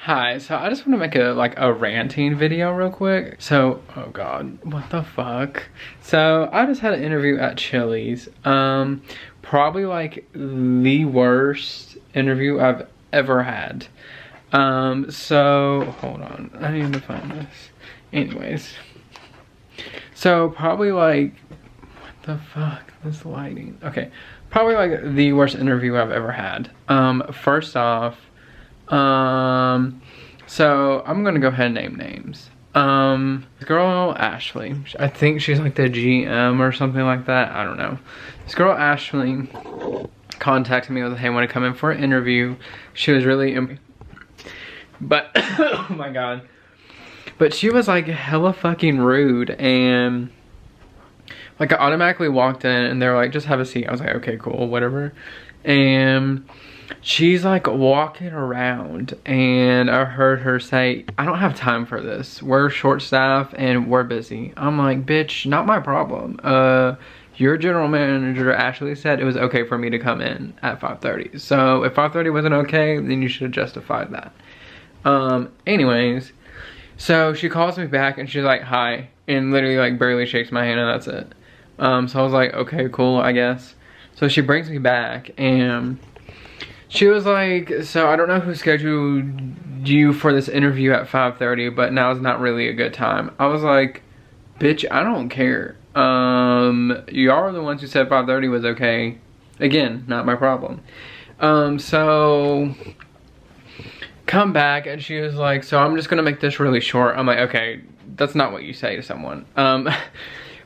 Hi, so I just want to make a ranting video real quick. So, oh god, what the fuck? So, I just had an interview at Chili's. Probably like the worst interview I've ever had. So, hold on, I need to find this. Anyways. So, probably like, what the fuck, this lighting. Okay, probably like the worst interview I've ever had. First off, so I'm gonna go ahead and name names. This girl Ashley, I think she's like the GM or something like that, I don't know. This girl Ashley contacted me with, hey, I want to come in for an interview. She was really but oh my god, but she was like hella fucking rude, and like I automatically walked in and they were like, just have a seat. I was like, okay, cool, whatever. And she's like walking around and I heard her say, I don't have time for this. We're short staffed and we're busy. I'm like, bitch, not my problem. Your general manager Ashley said it was okay for me to come in at 5:30. So if 5:30 wasn't okay, then you should have justified that. Anyways, so she calls me back and she's like, hi, and literally like barely shakes my hand and that's it. So I was like, okay, cool, I guess. So she brings me back and she was like, so I don't know who scheduled you for this interview at 5:30, but now is not really a good time. I was like, bitch, I don't care. You are the ones who said 5:30 was okay. Again, not my problem. So come back and she was like, so I'm just gonna make this really short. I'm like, okay, that's not what you say to someone.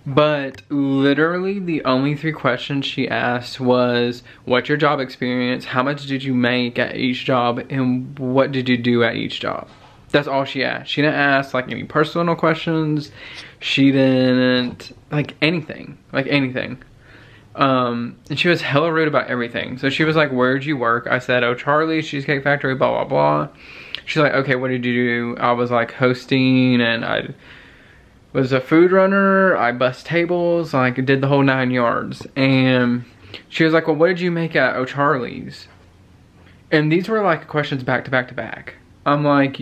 But literally the only 3 questions she asked was, what's your job experience, how much did you make at each job, and what did you do at each job? That's all she asked. She didn't ask like any personal questions. She didn't like anything, and she was hella rude about everything. So she was like, where'd you work? I said, oh, Charlie's Cheesecake Factory, blah blah blah. She's like, okay, what did you do? I was like hosting, and I was a food runner, I bussed tables, like did the whole 9 yards. And she was like, well, what did you make at O'Charlie's? And these were like questions back to back to back. I'm like,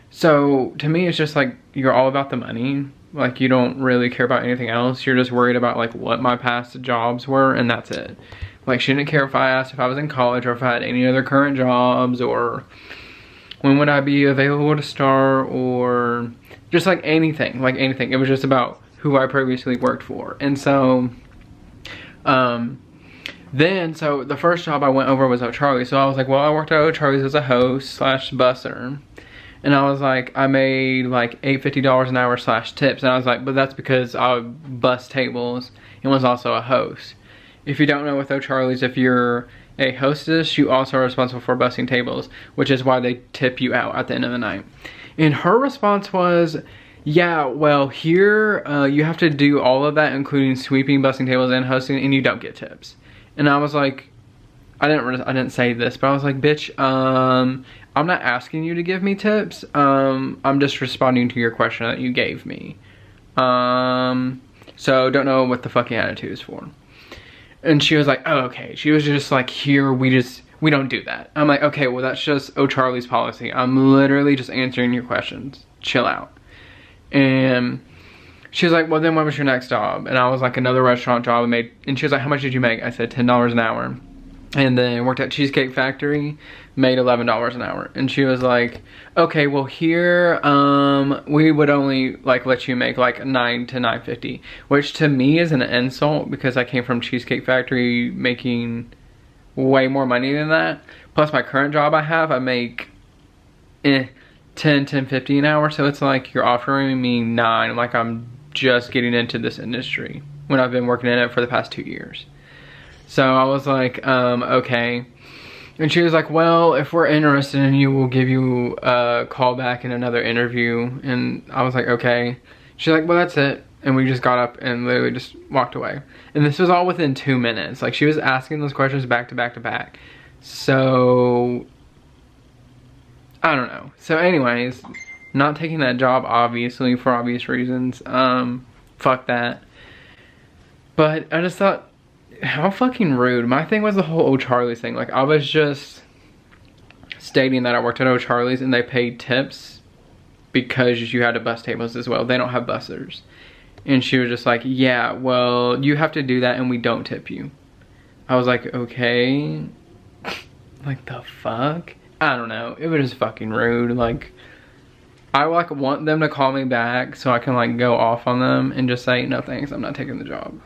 so to me it's just like, you're all about the money. Like you don't really care about anything else. You're just worried about like what my past jobs were, and that's it. Like she didn't care if I asked if I was in college or if I had any other current jobs, or when would I be available to start, or just like anything, It was just about who I previously worked for. And so, so the first job I went over was O'Charlie's. So I was like, well, I worked at O'Charlie's as a host slash busser. And I was like, I made like $8.50 an hour slash tips. And I was like, but that's because I bus tables and was also a host. If you don't know with O'Charlie's, if you're a hostess, you also are responsible for bussing tables, which is why they tip you out at the end of the night. And her response was, yeah, well, here you have to do all of that, including sweeping, bussing tables, and hosting, and you don't get tips. And I was like, I didn't say this, but I was like, bitch, I'm not asking you to give me tips. I'm just responding to your question that you gave me. So don't know what the fucking attitude is for. And she was like, oh, okay. She was just like, here, we don't do that. I'm like, okay, well, that's just O'Charlie's policy. I'm literally just answering your questions. Chill out. And she was like, well, then what was your next job? And I was like, another restaurant job I made. And she was like, how much did you make? I said, $10 an hour. And then worked at Cheesecake Factory, made $11 an hour. And she was like, okay, well here, we would only like let you make like $9 to $9.50, which to me is an insult because I came from Cheesecake Factory making way more money than that. Plus my current job I make $10.50 an hour. So it's like you're offering me $9, like I'm just getting into this industry when I've been working in it for the past 2 years. So I was like, okay. And she was like, well, if we're interested in you, we'll give you a call back in another interview. And I was like, okay. She's like, well, that's it. And we just got up and literally just walked away. And this was all within 2 minutes. Like she was asking those questions back to back to back. So, I don't know. So anyways, not taking that job, obviously, for obvious reasons. Fuck that. But I just thought, how fucking rude. My thing was the whole O'Charlie's thing. Like I was just, stating that I worked at O'Charlie's and they paid tips because you had to bus tables as well. They don't have bussers. And she was just like, yeah, well, you have to do that and we don't tip you. I was like, okay. Like, the fuck? I don't know. It was just fucking rude. Like, I like want them to call me back so I can like go off on them and just say, no thanks, I'm not taking the job.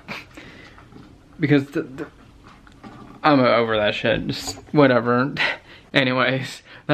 Because I'm over that shit. Just whatever. Anyways.